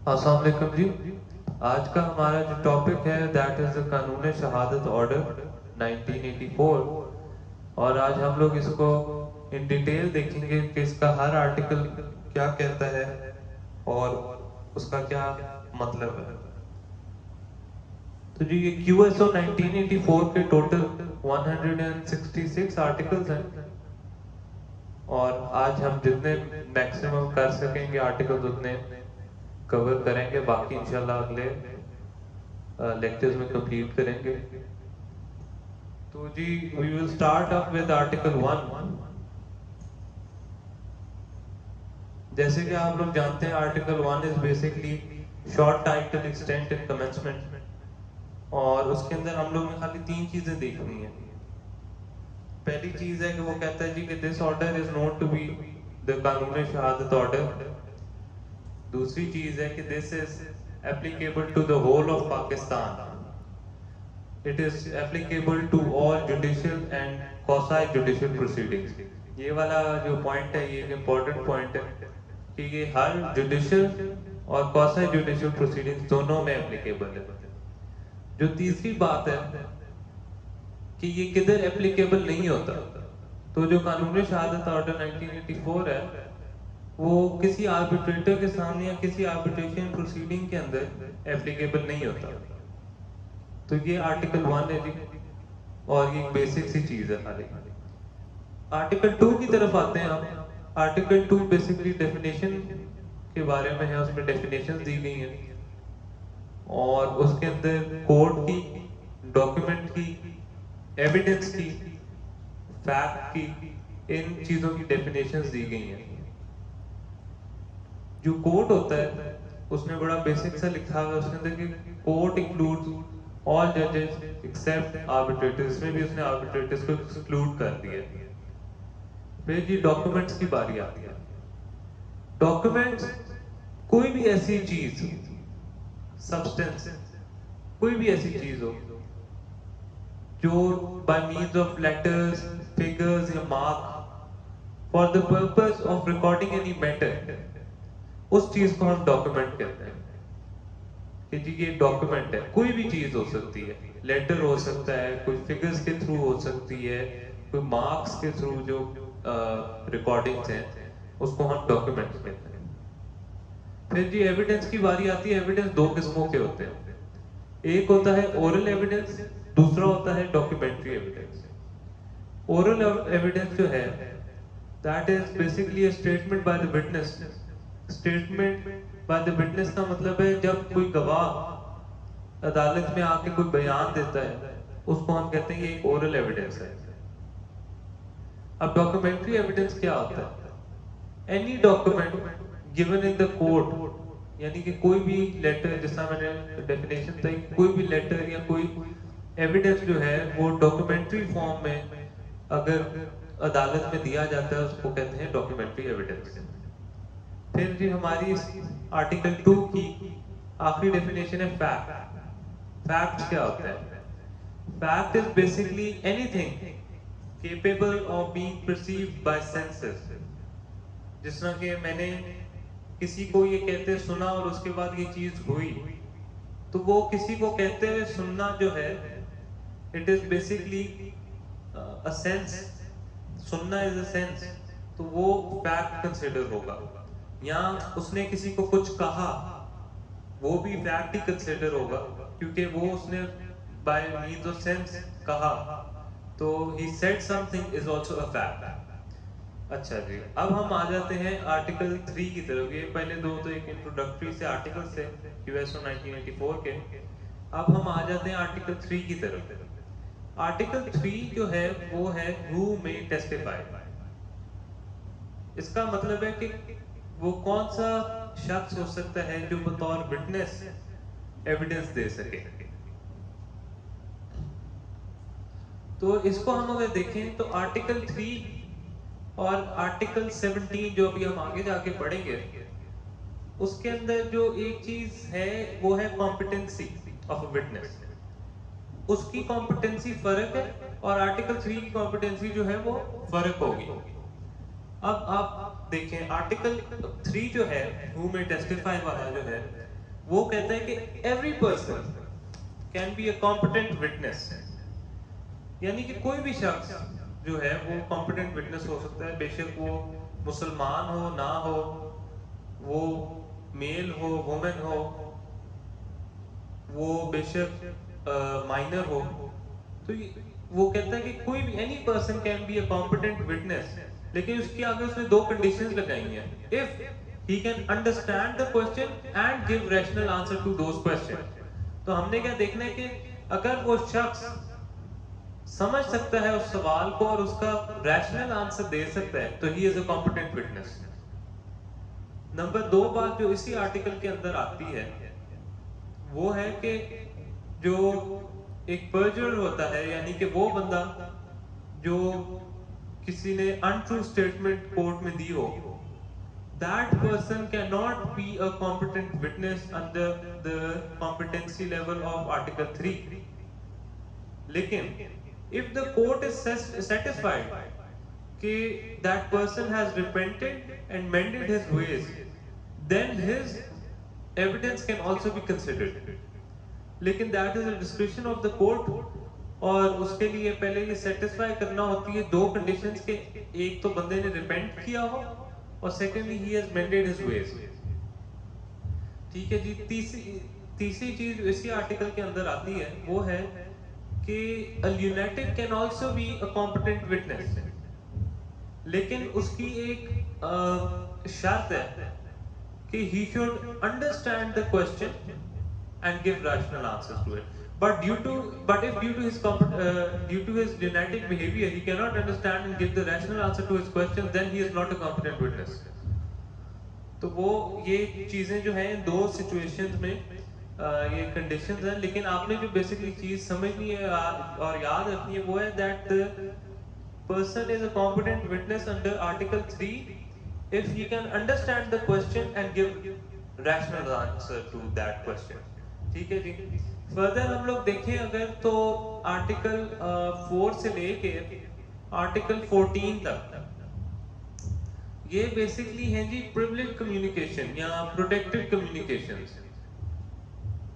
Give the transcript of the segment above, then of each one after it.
السلام علیکم جی. آج کا ہمارا جو ٹاپک ہے دیٹ از قانون شہادت آرڈر 1984. اور آج ہم لوگ اس کو ان ڈیٹیل دیکھیں گے کہ اس کا ہر آرٹیکل کیا کہتا ہے اور اس کا کیا مطلب ہے. تو جی یہ کیو ایس او 1984 کے ٹوٹل 166 آرٹیکلز ہیں، اور آج ہم جتنے میکسیمم کر سکیں گے آرٹیکلز اتنے کور کریں گے، باقی انشاءاللہ اگلے لیکچرز میں کمپلیٹ کریں گے. تو جی we will start up with article 1. جیسے کہ آپ لوگ جانتے ہیں article 1 is basically short title extent and commencement, اور اس کے اندر ہم لوگ نے خالی 3 چیزیں دیکھنی ہیں. پہلی چیز ہے کہ وہ کہتا ہے جی کہ this order is not to be the Qanun Shahadat order. دوسری چیز ہے کہ دس از applicable to the whole of Pakistan. It is applicable to all judicial and quasi-judicial proceedings. یہ والا جو پوائنٹ ہے یہ ایک امپورٹنٹ پوائنٹ ہے کہ یہ ہر جوڈیشل اور quasi judicial proceedings دونوں میں applicable ہے. جو تیسری بات ہے کہ یہ کدھر applicable نہیں ہوتا. تو جو قانون شہادت آرڈر 1984 ہے وہ کسی آربیٹریٹر کے سامنے یا کسی آربیٹریشن پروسیڈنگ کے اندر اپلیکیبل نہیں ہوتا. تو یہ آرٹیکل 1 ہے جی، اور یہ بیسک سی چیز ہے خالی. آرٹیکل 2 کی طرف آتے ہیں ہم. آرٹیکل 2 بیسکلی ڈیفینیشن کے بارے میں ہے، اس میں ڈیفینیشن دی گئی ہیں، اور اس کے اندر کورٹ کی، ڈاکیومنٹ کی، ایویڈنس کی، فیکٹ کی، ان چیزوں کی ڈیفینیشنز دی گئی ہیں. جو کورٹ ہوتا ہے اس میں بڑا بیسک سا لکھا ہوا ہے اس کے اندر کہ کورٹ انکلوڈز آل ججز ایکسیپٹ آربیٹریٹرز. اس میں بھی اس نے آربیٹریٹرز کو ایکسکلوڈ کر دیا. پھر جی ڈاکیومنٹس کی باری آتی ہے. ڈاکیومنٹس کوئی بھی ایسی چیز، سبسٹنس، کوئی بھی ایسی چیز ہو جو by means of letters, figures یا mark for the purpose of recording any matter, اس چیز کو ہم ڈاکیومنٹ کہتے ہیں کہ جی یہ ڈاکیومنٹ ہے. کوئی بھی چیز ہو سکتی ہے، لیٹر ہو سکتا ہے، کوئی فگرز کے تھرو ہو سکتی ہے، کوئی مارکس کے تھرو جو ریکارڈنگز ہیں اس کو ہم ڈاکیومنٹ کہتے ہیں. پھر جی ایویڈنس کی باری آتی ہے. ایویڈنس 2 قسموں کے ہوتے ہیں. ایک ہوتا ہے اورل ایویڈنس، دوسرا ہوتا ہے ڈاکیومنٹری ایویڈنس. اورل ایویڈنس جو ہے that is basically a statement by the witness. Statement by the witness کا مطلب ہے جب کوئی گواہ عدالت میں آ کے کوئی بیان دیتا ہے اس کو ہم کہتے ہیں یہ ایک اورل ایویڈنس ہے. اب ڈاکیومنٹری ایویڈنس کیا ہوتا ہے؟ Any document given in the court، یعنی کہ کوئی بھی لیٹر، جس طرح میں نے ڈیفینیشن تھی، کوئی بھی لیٹر یا کوئی ایویڈنس جو ہے وہ ڈاکیومنٹری فارم میں اگر عدالت میں دیا جاتا ہے اس کو کہتے ہیں ڈاکیومنٹری ایویڈنس. پھر جی ہماری آرٹیکل 2 کی آخری ڈیفینیشن ہے فیکٹ. فیکٹ کیا ہوتا ہے؟ Fact is basically anything capable of being perceived by senses. جس طرح کہ میں نے کسی کو یہ کہتے سنا اور اس کے بعد یہ چیز ہوئی، تو وہ کسی کو کہتے ہوئے سننا جو ہے it is basically a sense. سننا از اے سینس، تو وہ فیکٹ کنسیڈر ہوگا. یا اس نے کسی کو کچھ کہا وہ بھی فیکٹ ہی کنسیڈر ہوگا کیونکہ وہ اس نے بائی مینز آف سینس کہا، تو he said something is also a fact. اچھا جی اب ہم آ جاتے ہیں آرٹیکل 3 کی طرف. یہ پہلے دو تو ایک انٹروڈکٹری سے آرٹیکل سے کیو ایس او 1984 کے. اب ہم آ جاتے ہیں آرٹیکل 3 کی طرف. آرٹیکل 3 جو ہے وہ ہے who may testify. اس کا مطلب ہے کہ وہ کون سا شخص ہو سکتا ہے جو بطور وٹنس ایویڈنس دے سکے. تو اس کو ہم اگر دیکھیں تو آرٹیکل 3 اور آرٹیکل 17 جو ابھی ہم آگے جا کے پڑھیں گے اس کے اندر جو ایک چیز ہے وہ ہے کمپیٹنسی آف اے وٹنس. اس کی کمپیٹنسی فرق ہے اور آرٹیکل 3 کی کمپیٹنسی جو ہے وہ فرق ہوگی. اب آپ دیکھیں آرٹیکل 3 جو ہے who may testify والا جو ہے وہ کہتا ہے کہ every person can be a competent witness، یعنی کہ کوئی بھی شخص جو ہے وہ competent witness ہو سکتا ہے، بے شک وہ مسلمان ہو نہ ہو، وہ میل ہو وومن ہو، وہ بے شک مائنر ہو، تو وہ کہتا ہے کہ کوئی بھی any person can be a competent witness, لیکن اس کے آگے اس نے 2 کنڈیشنز لگائی ہیں، if he can understand the question and give rational answer to those question. تو ہم نے کیا دیکھنا ہے کہ اگر وہ شخص سمجھ سکتا ہے اس سوال کو اور اس کا ریشنل آنسر دے سکتا ہے تو ہی از اے کمپیٹنٹ وٹنس۔ نمبر 2 بات جو اسی آرٹیکل کے اندر آتی ہے وہ ہے کہ جو ایک پرجر ہوتا ہے، یعنی کہ وہ بندہ جو کسی نے untrue statement کورٹ میں دی ہو، that person cannot be a competent witness under the competency level of Article 3. لیکن if the court is satisfied کہ that person has repented and mended his ways, then his evidence can also be considered. لیکن that is a discretion of the court، اور اس کے لیے پہلے یہ satisfy کرنا ہوتی ہے 2 کنڈیشنز کے، ایک تو بندے نے ریپینٹ کیا ہو اور secondly he has mended his ways۔ ٹھیک ہے جی، تیسری چیز جو اسی آرٹیکل کے اندر آتی ہے وہ ہے کہ a lunatic can also be a competent witness، لیکن اس کی ایک شرط ہے کہ he should understand the question and give rational answers to it. But if due to his lunatic behavior he cannot understand and give the rational answer to his questions, then he is not a competent witness. تو وہ یہ چیزیں جو ہیں 2 situations میں یہ conditions ہیں، لیکن آپ نے جو بیسکلی چیز سمجھنی ہے اور یاد رکھنی ہے وہ ہے that the person is a competent witness under Article 3 if he can understand the question and give rational answer to that question۔ ٹھیک ہے جی، فردر ہم لوگ دیکھیں اگر تو آرٹیکل 4 سے لے کے آرٹیکل 14 تک یہ بیسکلی ہیں جی پریویلیج کمیونیکیشن یا پروٹیکٹڈ کمیونیکیشن۔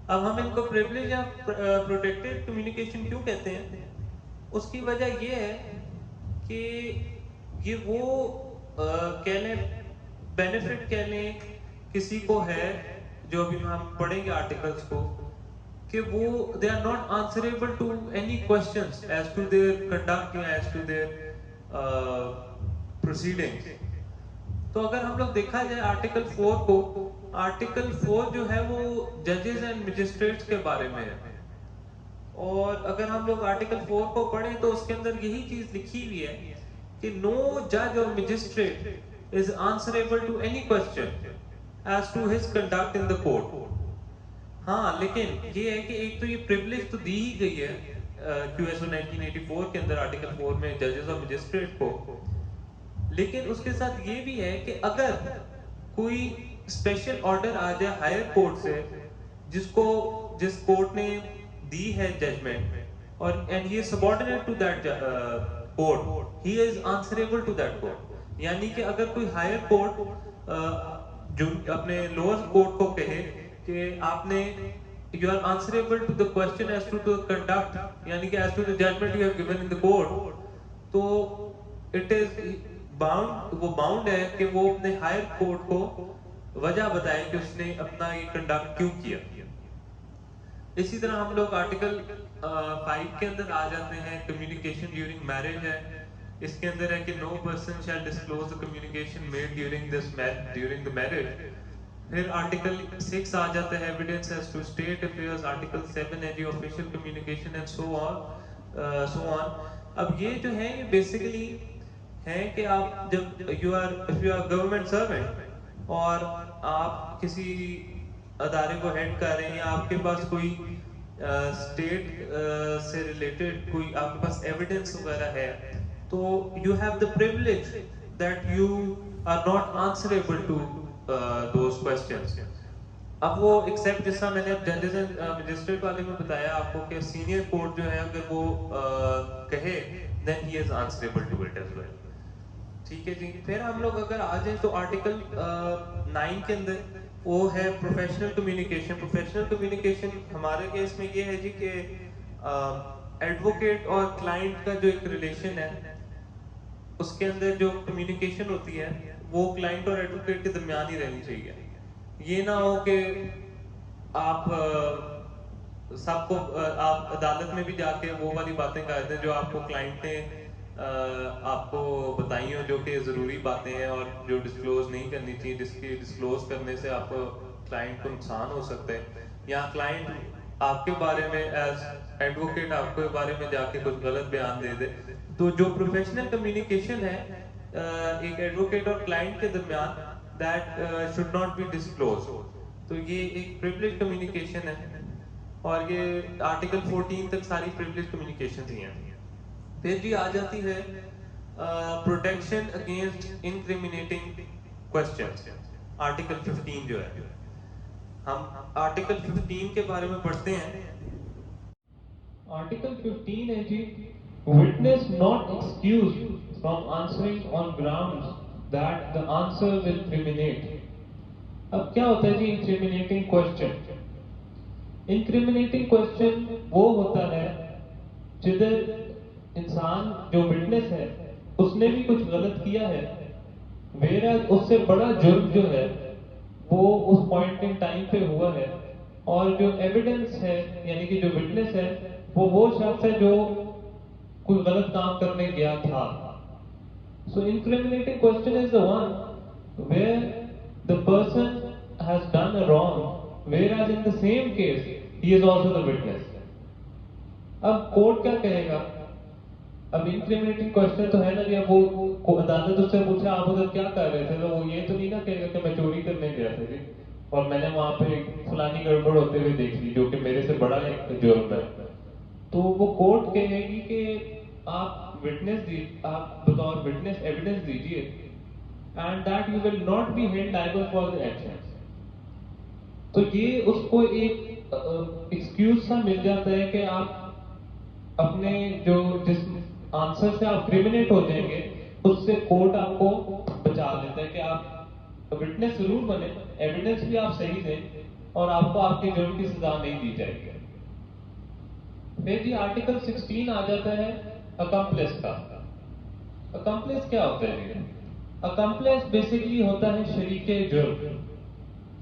اب ہم ان کو پریویلیج یا پروٹیکٹڈ کمیونیکیشن کیوں کہتے ہیں؟ اس کی وجہ یہ ہے کہ یہ وہ کہہ لیں بینیفٹ کہہ لیں کسی کو ہے، جو ابھی ہم پڑھیں گے آرٹیکلز کو، کہ وہ they are not answerable to any questions as to their conduct یا as to their proceedings۔ تو اگر ہم لوگ دیکھا جائے آرٹیکل 4 کو، آرٹیکل 4 جو ہے وہ ججز اینڈ مجسٹریٹس کے بارے میں ہے، اور اگر ہم لوگ آرٹیکل 4 کو پڑھیں تو اس کے اندر یہی چیز لکھی ہوئی ہے کہ no judge or magistrate is answerable to any question as to his conduct in the court۔ ہاں لیکن یہ ہے کہ ایک تو یہ پریویلیج تو دی ہی گئی ہے QSO 1984 کے اندر آرٹیکل 4 میں ججز اور مجسٹریٹ کو، لیکن اس کے ساتھ یہ بھی ہے کہ اگر کوئی اسپیشل آرڈر آ جائے ہائر کورٹ سے جس کورٹ نے دی ہے ججمنٹ، اور and he is subordinate to that court, he is answerable to that court, یعنی کہ اگر کوئی ہائر کورٹ جو اپنے لوور کورٹ کو کہے کہ آپ نے you are answerable to the question as to the conduct، یعنی کہ as to the judgment you have given in the court، تو it is bound، وہ bound ہے کہ وہ اپنے ہائر کورٹ کو وجہ بتائے کہ اس نے اپنا یہ کنڈکٹ کیوں کیا۔ اسی طرح ہم لوگ آرٹیکل 5 کے اندر آ جاتے ہیں، کمیونیکیشن ڈیورنگ میرج ہے، اس کے اندر ہے کہ no person shall disclose the communication made during the marriage۔ پھر آرٹیکل 6 آ جاتا ہے evidence as to state affairs, article 7 ہے جی official communication and so on. اب یہ جو ہے یہ بیسیکلی ہے کہ آپ جب if you are government servant اور آپ کسی ادارے کو ہیڈ کر رہے ہیں، یا آپ کے پاس کوئی اسٹیٹ سے ریلیٹڈ کوئی آپ کے پاس ایویڈنس وغیرہ ہے، تو you have the privilege that you are not answerable to those questions۔ اب وہ ایکسیپٹ جس طرح میں نے اب ججز اینڈ مجسٹریٹ والے میں بتایا آپ کو کہ سینئر کورٹ جو ہے اگر وہ کہے then he is answerable to it as well۔ ٹھیک ہے جی. پھر ہم لوگ اگر آ جائیں تو آرٹیکل 9 کے اندر وہ ہے پروفیشنل کمیونیکیشن. پروفیشنل کمیونیکیشن ہمارے کیس میں یہ ہے جی کہ ایڈوکیٹ اور کلائنٹ کا جو ایک ریلیشن ہے اس کے اندر جو کمیونیکیشن ہوتی ہے وہ کلائنٹ اور ایڈوکیٹ کے درمیان ہی رہنی چاہیے. یہ نہ ہو کہ آپ سب کو آپ عدالت میں بھی جا کے وہ والی باتیں کرتے ہیں جو آپ کو کلائنٹ نے آپ کو بتائی ہوں جو کہ ضروری باتیں ہیں اور جو ڈسکلوز نہیں کرنی چاہیے, جس کی ڈسکلوز کرنے سے آپ کو کلائنٹ کو نقصان ہو سکتا ہے, یا کلائنٹ آپ کے بارے میں ایز ایڈوکیٹ آپ کے بارے میں جا کے کچھ غلط بیان دے دے. تو جو پروفیشنل کمیونیکیشن ہے ایک ایڈوکیٹ اور کلائنٹ کے درمیان, that should not be disclose. تو یہ ایک پریویلیج کمیونیکیشن ہے, اور یہ آرٹیکل 14 تک ساری پریویلیج کمیونیکیشن ہی ہیں. پھر جی آ جاتی ہے پروٹیکشن اگینسٹ انکریمنیٹنگ کوسچنز. آرٹیکل 15 جو ہے, ہم آرٹیکل 15 کے بارے میں پڑھتے ہیں. آرٹیکل 15 ہے جی witness not excused from answering on grounds that the answer will criminate. اب کیا ہوتا ہے جی انکریمنیٹنگ کوسچن؟ انکریمنیٹنگ کوسچن وہ ہوتا ہے جدھر انسان جو وٹنس ہے اس نے بھی کچھ غلط کیا ہے, whereas اس سے بڑا جرم جو ہے وہ اس پوائنٹ ان ٹائم پہ ہوا ہے, اور جو ایویڈنس ہے یعنی کہ جو وٹنس ہے وہ شخص ہے جو کوئی غلط کام کرنے گیا تھا. So incriminating question is the one where the person has done a wrong, whereas in the same case he is also the witness. اب کورٹ کیا کہے گا؟ اب انکریمنیٹنگ کوسچن تو ہے نا جی, اب وہ عدالت اس سے پوچھا آپ ادھر کیا کر رہے تھے, تو وہ یہ تو نہیں نا کہے گا کہ میں چوری کرنے گیا تھا جی اور میں نے وہاں پہ فلانی گڑبڑ ہوتے ہوئے دیکھ لی جو کہ میرے سے بڑا ایک جرم ہے. تو وہ کورٹ کہے گی کہ آپ وٹنس آپ بطور وٹنس ایویڈنس دیجیے, and that you will not be held liable for the actions. تو یہ اس کو ایک ایکسکیوز سا مل جاتا ہے کہ آپ اپنے جو جس آنسر سے آپ کریمنیٹ ہو جائیں گے اس سے کورٹ آپ کو بچا لیتا ہے کہ آپ وٹنس ضرور بنے, ایویڈنس بھی آپ صحیح دیں, اور آپ کو آپ کے جرم کی سزا نہیں دی جائے گی. پھر جی آرٹیکل 16 آ جاتا ہے اکمپلیس کا. اکمپلیس کیا ہوتا ہے جی؟ اکمپلیس بیسیکلی ہوتا ہے شریک جرم,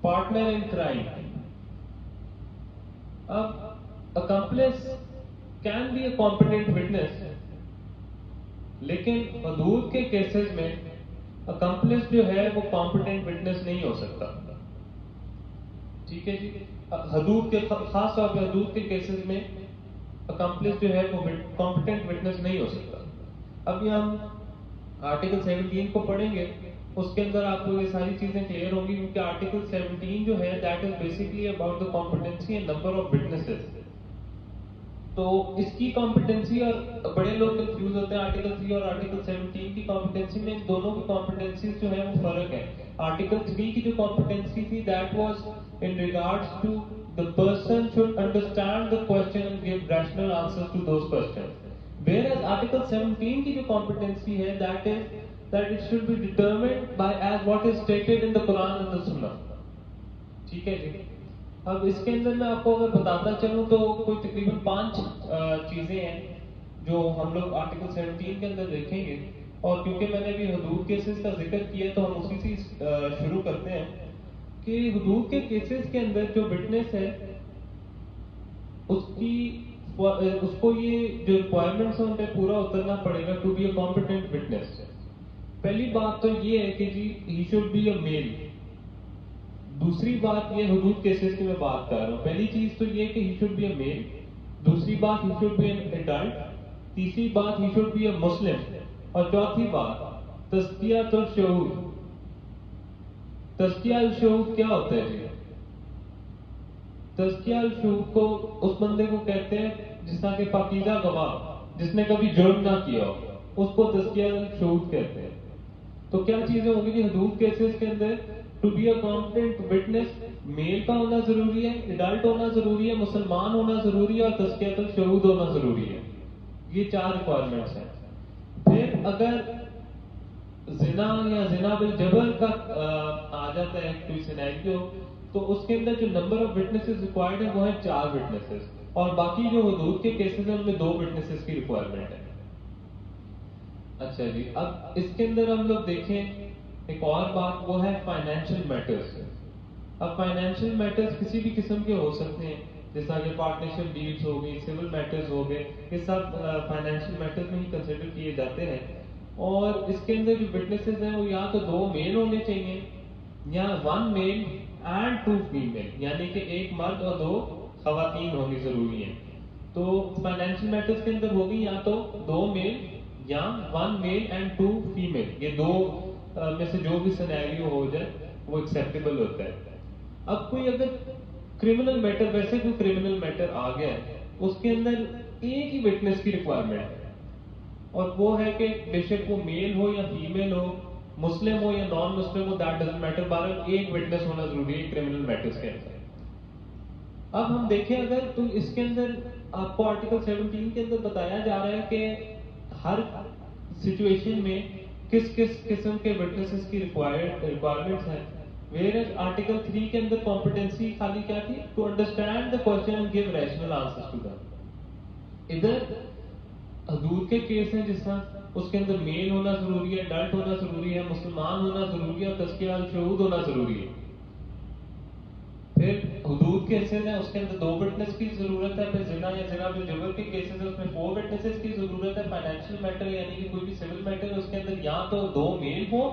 پارٹنر ان کرائم. اب accomplice can be a competent witness, لیکن حدود کے کیسز میں اکمپلیس جو ہے وہ کمپیٹنٹ وٹنس نہیں ہو سکتا. ٹھیک ہے جی, حدود کے خاص طور پہ حدود کے کیسز میں اکمپلیس جو ہے وہ کمپیٹنٹ وٹنس نہیں ہو سکتا. ابھی ہم آرٹیکل 17 کو پڑھیں گے, اس کے اندر آپ کو یہ ساری چیزیں کلیئر ہوں گی, کیونکہ آرٹیکل 17 جو ہے that is basically about the competency and number of witnesses. تو اس کی کمپیٹنسی, اور بڑے لوگ کنفیوز ہوتے ہیں آرٹیکل 3 اور آرٹیکل 17 کی کمپیٹنسی میں, ان دونوں کی کمپیٹنسیز جو ہے وہ فرق ہے. آرٹیکل 3 کی جو کمپیٹنسی تھی that was in regards to the person should understand the question and give rational answers to those questions, whereas article 17 کی جو competency ہے that is that it should be determined by as what is stated in the Quran and the Sunnah. ٹھیک ہے جی. اب اس کے اندر میں آپ کو اگر بتاتا چلوں تو کوئی تقریباً 5 چیزیں ہیں جو ہم لوگ آرٹیکل 17 کے اندر دیکھیں گے, اور کیونکہ میں نے ابھی حدود کیسز کا ذکر کیا تو ہم اسی سے شروع کرتے ہیں کہ حدود کے کیسز کے اندر جو وٹنس ہے اس کو یہ جو ریکوائرمنٹس ہیں ان پہ پورا اترنا پڑے گا to be a competent witness. پہلی بات تو یہ ہے کہ جی ہی شوڈ بی اے میل. دوسری بات یہ حدود کیسز کی میں بات کر رہا ہوں, پہلی چیز تو یہ کہ ہی شوڈ بی اے میل, دوسری بات ہی شوڈ بی این ایڈلٹ, تیسری بات ہی شوڈ بی اے مسلم, اور چوتھی بات تزکیۃ الشعور. تزکیہ الشعور کیا ہوتا ہے جی؟ تزکیہ الشعور کو اس بندے کو کہتے ہیں جس طرح کہ پاکیزہ گواہ, جس نے کبھی جرم نہ کیا ہو, اس کو تزکیہ الشعور کہتے ہیں. تو کیا چیزیں ہوں گی جی حدود کیسز کے اندر؟ To be a competent witness male کا ہونا ضروری ہے, ایڈلٹ ہونا ضروری ہے, مسلمان ہونا ضروری ہے, اور تزکیۃ الشعور ہونا ضروری ہے. یہ 4 ریکوائرمنٹس ہیں. پھر اگر زنا یا زنا بالجبر کا آ جاتا ہے کوئی سینیریو، تو اس کے اندر جو نمبر آف وٹنسز ریکوائرڈ ہے وہ ہے 4 وٹنسز، اور باقی جو حدود کے کیسز ہیں ان میں 2 وٹنسز کی ریکوائرمنٹ ہے. اچھا جی، اب اس کے اندر ہم لوگ دیکھیں ایک اور بات، وہ ہے فائنینشیل میٹرز. اب فائنینشیل میٹرز کسی بھی قسم کے ہو سکتے ہیں، جیسا کہ پارٹنرشپ ڈیلز ہو گئی، سول میٹرز ہو گئے، یہ سب فائنینشیل میٹرز میں ہی کنسیڈر کیے جاتے ہیں. اور اس کے اندر جو وٹنسز ہیں وہ یا تو 2 میل ہونے چاہیے یا 1 میل اینڈ 2 فیمیل، یعنی کہ 1 مرد اور 2 خواتین ہونی ضروری ہیں. تو فائنینشیل میٹرز کے اندر ہوگی یا تو 2 میل یا 1 میل اینڈ 2 فیمیل، یہ 2 میں سے جو بھی سینیریو ہو جائے وہ ایکسیپٹیبل ہوتا ہے. اب کوئی اگر کرمنل میٹر، ویسے کوئی کرمنل میٹر آ گیا ہے، اس کے اندر ایک ہی وٹنس کی ریکوائرمنٹ ہے، اور وہ ہے کہ بے شک وہ میل ہو یا فیمیل ہو، مسلم ہو یا نان مسلم ہو، دیٹ ڈزنٹ میٹر، بہرحال ایک وٹنس ہونا ضروری ہے کرمنل میٹرز کے اندر. اب ہم دیکھیں اگر تو اس کے اندر آپ کو آرٹیکل 17 کے اندر بتایا جا رہا ہے کہ ہر سچویشن میں کس کس قسم کے وٹنسز کی ریکوائرمنٹس ہیں. ویئر آرٹیکل 3 کے اندر کمپٹنسی خالی کیا تھی؟ To understand the question and give rational answers to them. ادھر حدود کے کیس ہیں جس طرح اس کے اندر میل ہونا ضروری ہے، اڈلٹ ہونا ضروری ہے، مسلمان ہونا ضروری ہے، اور تزکیہ الشہود ہونا ضروری ہے. پھر حدود کیسز ہیں، اس کے اندر 2 وٹنس کی ضرورت ہے. پھر زنا یا زنا بالجبر کے کیسز ہیں، اس میں 4 وٹنسز کی ضرورت ہے. فائنینشیل میٹر یعنی کہ کوئی بھی سول میٹر ہے، اس کے اندر یا تو 2 میل ہو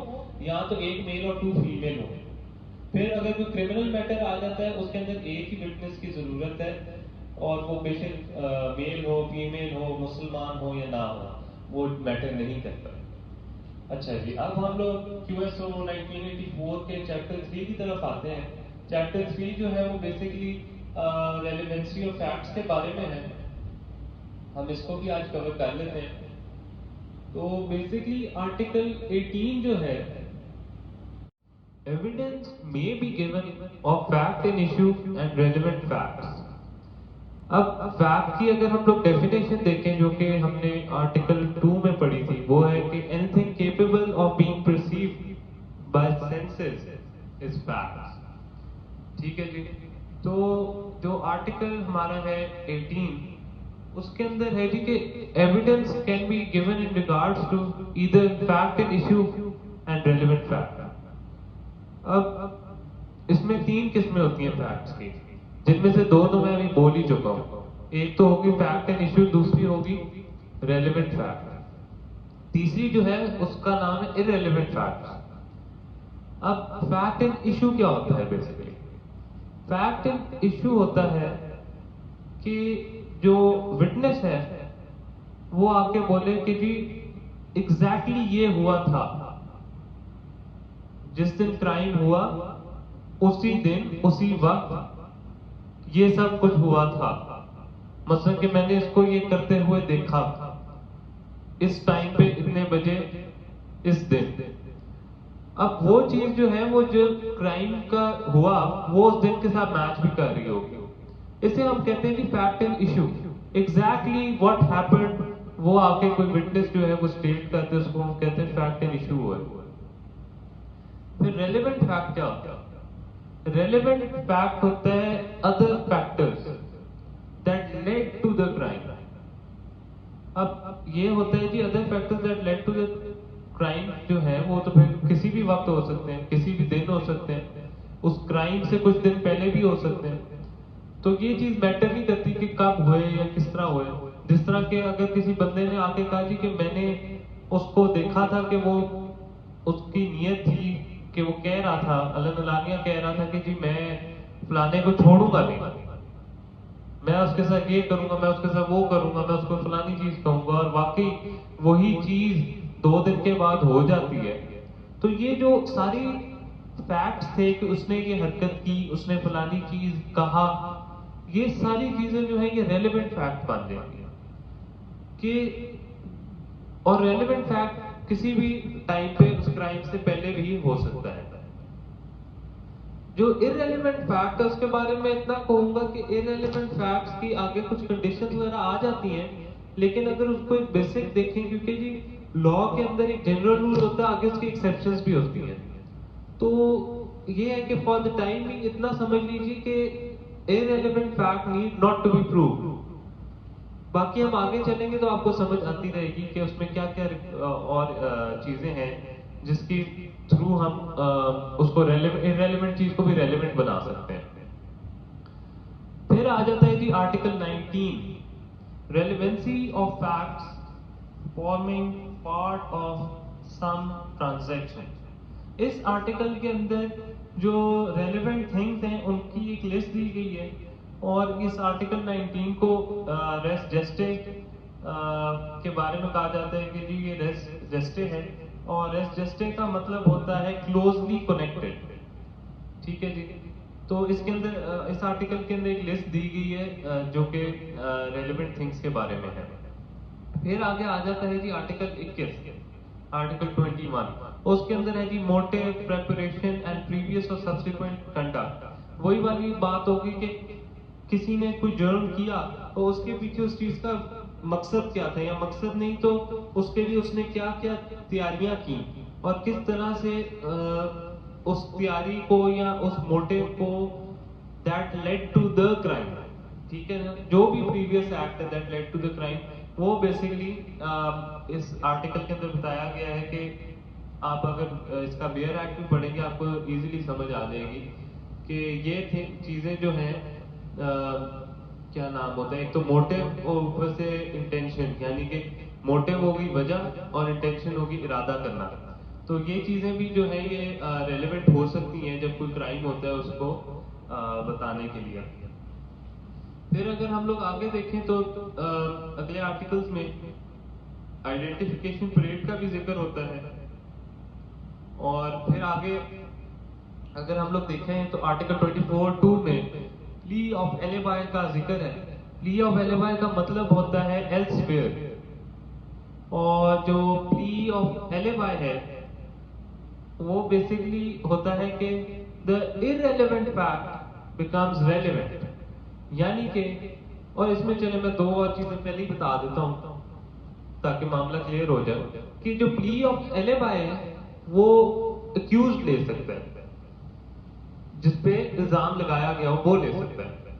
یا تو 1 میل اور 2 فیمیل ہو. پھر اگر کوئی کرمنل میٹر آ جاتا ہے، اس کے اندر ایک ہی وٹنس کی ضرورت ہے، اور وہ بے شک میل ہو، فیمیل ہو، مسلمان ہو یا نہ ہو، وہ میٹر نہیں کرتا. اچھا جی، اب ہم لوگ کیو ایس او 1984 کے چیپٹر 3 کی طرف آتے ہیں. چیپٹر 3 جو ہے وہ بیسیکلی ریلیونسی آف فیکٹس کے بارے میں ہے. ہم اس کو بھی آج کور کر لیتے ہیں. تو بیسیکلی آرٹیکل 18 جو ہے، evidence may be given of fact in issue and relevant facts. اب فیکٹ کی اگر ہم لوگ ڈیفینیشن دیکھیں جو کہ ہم نے آرٹیکل 2 میں پڑھی تھی، وہ ہے کہ anything capable of being perceived by senses is facts. ٹھیک ہے جی. تو جو آرٹیکل ہمارا ہے 18، اس کے اندر ہے جی کہ evidence can be given in regards to either fact in issue and relevant fact. اب اس میں 3 قسمیں ہوتی ہیں فیکٹس کی، جن میں سے 2 تو میں ابھی بول ہی چکا ہوں. ایک تو ہوگی فیکٹ اینڈ ایشو، دوسری ہوگی ریلیونٹ فیکٹ. تیسری جو ہے اس کا نام ہے ارریلیونٹ فیکٹ. اب فیکٹ اینڈ ایشو کیا ہوتا ہے؟ بیسیکلی فیکٹ اینڈ ایشو ہوتا ہے کہ جو وٹنس ہے وہ آ کے بولے کہ جی ایگزیکٹلی یہ ہوا تھا، جس دن کرائم ہوا اسی دن اسی وقت یہ سب کچھ ہوا تھا. مثلا کہ میں نے اس کو یہ کرتے ہوئے دیکھا اس ٹائم پہ اتنے بجے اس دن. اب وہ چیز جو ہے وہ جو کرائم کا ہوا وہ اس دن کے ساتھ میچ بھی کر رہی ہوگی. اسے ہم کہتے ہیں کہ fact and issue. Exactly what happened وہ آ کے کوئی وٹنس جو ہے وہ اسٹیٹ کرتے ہیں، اس کو ہم کہتے ہیں فیکٹ اینڈ ایشو ہوا. پھر ریلیونٹ فیکٹ کیا ہوتا ہے؟ ریلیونٹ فیکٹ ہوتا ہے other factors that lead to the crime. اب یہ ہوتا ہے جی other factors that lead to the crime جو ہے وہ تو پھر کسی بھی وقت ہو سکتے ہیں، کسی بھی دن ہو سکتے ہیں، اس کرائم سے کچھ دن پہلے بھی ہو سکتے ہیں. تو یہ چیز میٹر نہیں کرتی کہ کب ہوئے یا کس طرح ہوئے. جس طرح کہ اگر کسی بندے نے آ کے کہا جی کہ میں نے اس کو دیکھا تھا کہ وہ اس کی نیت تھی کہ وہ کہہ رہا تھا، علانیہ کہہ رہا تھا کہ جی میں فلانے کو چھوڑوں گا نہیں، میں اس کے ساتھ یہ کروں گا، میں اس کے ساتھ وہ کروں گا، میں اس کو فلانی چیز کہوں گا، اور واقعی وہی چیز 2 دن کے بعد ہو جاتی ہے. تو یہ جو ساری فیکٹس تھے کہ اس نے یہ حرکت کی، اس نے فلانی چیز کہا، یہ ساری چیزیں جو ہیں یہ ریلیونٹ فیکٹ بن جاتی ہیں. کہ اور ریلیونٹ فیکٹ کسی بھی ٹائم پہ اس کرائم سے پہلے بھی ہو سکتا ہے. جو ارریلیونٹ فیکٹ ہے اس کے بارے میں اتنا کہوں گا کہ ارریلیونٹ فیکٹس کی آگے کچھ کنڈیشنز وغیرہ آ جاتی ہیں، لیکن اگر اس کو ایک بیسک دیکھیں، کیونکہ جی لا کے اندر ایک جنرل رول ہوتا ہے, آگے اس کی ایکسیپشنز بھی ہوتی ہیں. تو یہ ہے کہ فار دا ٹائمنگ اتنا سمجھ لیجیے کہ irrelevant fact need not to be proved. باقی ہم آگے چلیں گے تو آپ کو سمجھ آتی رہے گی کہ اس میں کیا کیا اور چیزیں ہیں جس کی تھرو ہم اس کو irrelevant چیز کو بھی ریلیونٹ بنا سکتے ہیں. پھر آ جاتا ہے جی article 19, relevancy of facts forming part of some transaction. اس آرٹیکل کے اندر جو ریلیونٹ تھنگس ہیں ان کی ایک لسٹ دی گئی ہے, اور اس آرٹیکل 19 کو ریس جسٹے کے بارے میں کہا جاتا ہے کہ جی یہ ریس جسٹے ہے, اور ریس جسٹے کا مطلب ہوتا ہے کلوزلی کنیکٹڈ. ٹھیک ہے جی. تو اس کے اندر اس آرٹیکل کے اندر ایک لسٹ دی گئی ہے جو کہ ریلیونٹ تھنگس کے بارے میں ہے. پھر آگے آ جاتا ہے جی آرٹیکل 21, آرٹیکل 21, اس کے اندر ہے جی موٹیو, پریپریشن اینڈ پریویس اور سبسیکوینٹ کنڈکٹ. وہی والی بات ہوگی کہ کسی نے کوئی جرم کیا تو اس کے پیچھے اس چیز کا مقصد کیا تھا, یا مقصد نہیں تو اس کے لیے اس نے کیا کیا تیاریاں کی, اور کس طرح سے اس تیاری کو یا اس موٹیو کو that lead to the crime. ٹھیک ہے نا, جو بھی پریویس ایکٹ ہے that lead to the crime, وہ بیسیکلی اس آرٹیکل کے اندر بتایا گیا ہے کہ آپ اگر اس کا بیئر ایکٹ بھی پڑھیں گے آپ کو ایزیلی سمجھ آ جائے گی کہ یہ چیزیں جو ہیں کیا نام ہوتا ہے, ایک تو موٹیو اور اوپر سے انٹینشن, یعنی کہ موٹیو ہوگی وجہ اور انٹینشن ہوگی ارادہ کرنا. تو یہ چیزیں بھی جو ہے یہ ریلیونٹ ہو سکتی ہیں جب کوئی کرائم ہوتا ہے اس کو بتانے کے لیے. پھر اگر ہم لوگ آگے دیکھیں تو اگلے آرٹیکلز میں آئیڈینٹیفیکیشن پریڈ کا بھی ذکر ہوتا ہے, اور پھر آگے اگر ہم لوگ دیکھیں تو آرٹیکل 24(2) میں پلی آف ایلیبائی کا ذکر ہے. پلی آف ایلیبائی کا مطلب ہوتا ہے ایلس ویئر, اور جو پلی آف ایلیبائی ہے وہ بیسیکلی ہوتا ہے کہ the irrelevant fact becomes relevant. یعنی کہ, اور اس میں چلے میں دو اور چیزیں پہلے ہی بتا دیتا ہوں تاکہ معاملہ کلیئر ہو جائے, کہ جو پلی آف ایلیبائی ہے وہ ایکیوزڈ لے سکتا ہے, جس پہ الزام لگایا گیا ہو وہ لے سکتا ہے,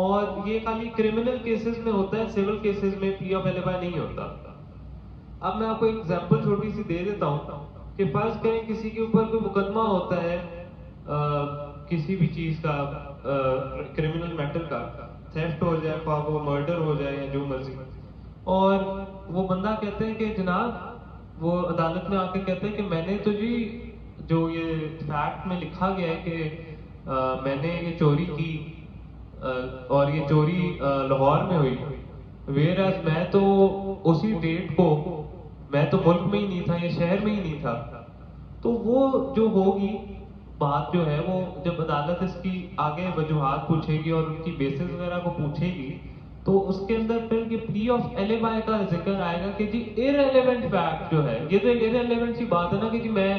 اور یہ خالی کرمنل کیسز میں ہوتا ہے, سول کیسز میں پلی آف ایلیبائی نہیں ہوتا. اب میں آپ کو ایک ایگزامپل چھوٹی سی دے دیتا ہوں کہ فرض کریں کسی کے اوپر کوئی مقدمہ ہوتا ہے کسی بھی چیز کا, کرمنل میٹر کا, تھیفٹ ہو جائے, خواہ وہ مرڈر ہو جائے یا جو مرضی, اور وہ بندہ کہتے ہیں کہ جناب وہ عدالت میں آ کے کہتے ہیں کہ میں نے تو جی جو یہ فیکٹ میں لکھا گیا ہے کہ میں نے یہ چوری کی اور یہ چوری لاہور میں ہوئی, ویئر ایز میں تو اسی ڈیٹ کو میں تو ملک میں ہی نہیں تھا, یہ شہر میں ہی نہیں تھا. تو وہ جو ہوگی بات جو ہے وہ جب عدالت اس کی آگے وجوہات پوچھے گی اور ان کی بیسس وغیرہ کو پوچھے گی تو اس کے اندر پھر یہ پلی آف ایلیبائی کا ذکر آئے گا کہ جی irrelevant فیکٹ جو ہے, یہ تو ایک irrelevant سی بات ہے نا کہ جی میں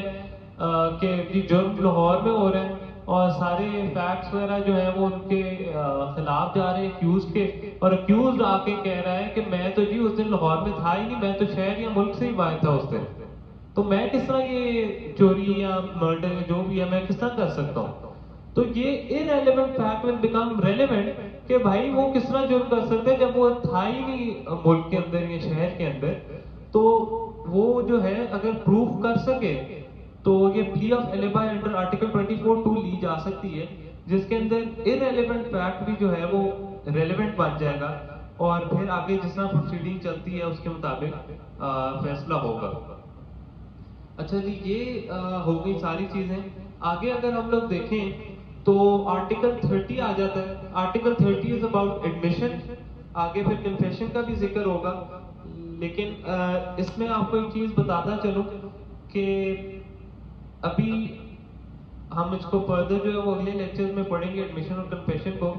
کہ جی جرم لاہور میں ہو رہے ہیں اور سارے فیکٹس وغیرہ جو ہیں وہ ان کے خلاف جا رہے ہیں ایکیوز کے, اور ایکیوز آ کے کہہ رہا ہے کہ میں تو جی اس دن لاہور میں تھا ہی نہیں, میں تو شہر یا ملک سے ہی باہر تھا اس دن, تو میں کس طرح یہ چوری یا مرڈر جو بھی ہے میں کس طرح کر سکتا ہوں. تو یہ irrelevant fact will become relevant کہ بھائی وہ کس طرح جرم کر سکتے ہیں جب وہ تھا ہی نہیں ملک کے اندر یا شہر کے اندر. تو وہ جو ہے اگر پروف کر سکے تو یہ پلی آف ایلیبائی انڈر آرٹیکل 24(2) لی جا سکتی ہے, جس کے اندر irrelevant fact بھی جو ہے وہ ریلیونٹ بن جائے گا, اور پھر آگے جس طرح پروسیڈنگ چلتی ہے اس کے مطابق فیصلہ ہوگا. اچھا جی, یہ ہو گئی ساری چیزیں. آگے اگر ہم لوگ دیکھیں تو آرٹیکل 30 آ جاتا ہے. آرٹیکل 30 از اباؤٹ ایڈمیشن, آگے پھر کنفیشن کا بھی ذکر ہوگا, لیکن اس میں آپ کو ایک چیز بتاتا چلوں کہ ابھی ہم اس کو فردر جو ہے وہ اگلے لیکچرز میں پڑھیں گے ایڈمیشن اور کنفیشن کو,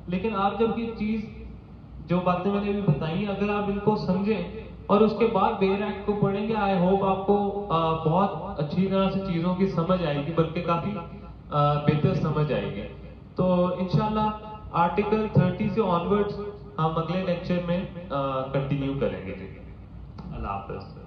لیکن آپ جب یہ چیز جو باتیں میں نے ابھی بتائی اگر آپ ان کو سمجھیں اور اس کے بعد بیئر ایکٹ کو پڑھیں گے, آئی ہوپ آپ کو بہت اچھی طرح سے چیزوں کی سمجھ آئے گی, بلکہ کافی بہتر سمجھ آئے گی. تو انشاءاللہ آرٹیکل 30 سے آنورڈز ہم اگلے لیکچر میں کنٹینیو کریں گے. اللہ حافظ.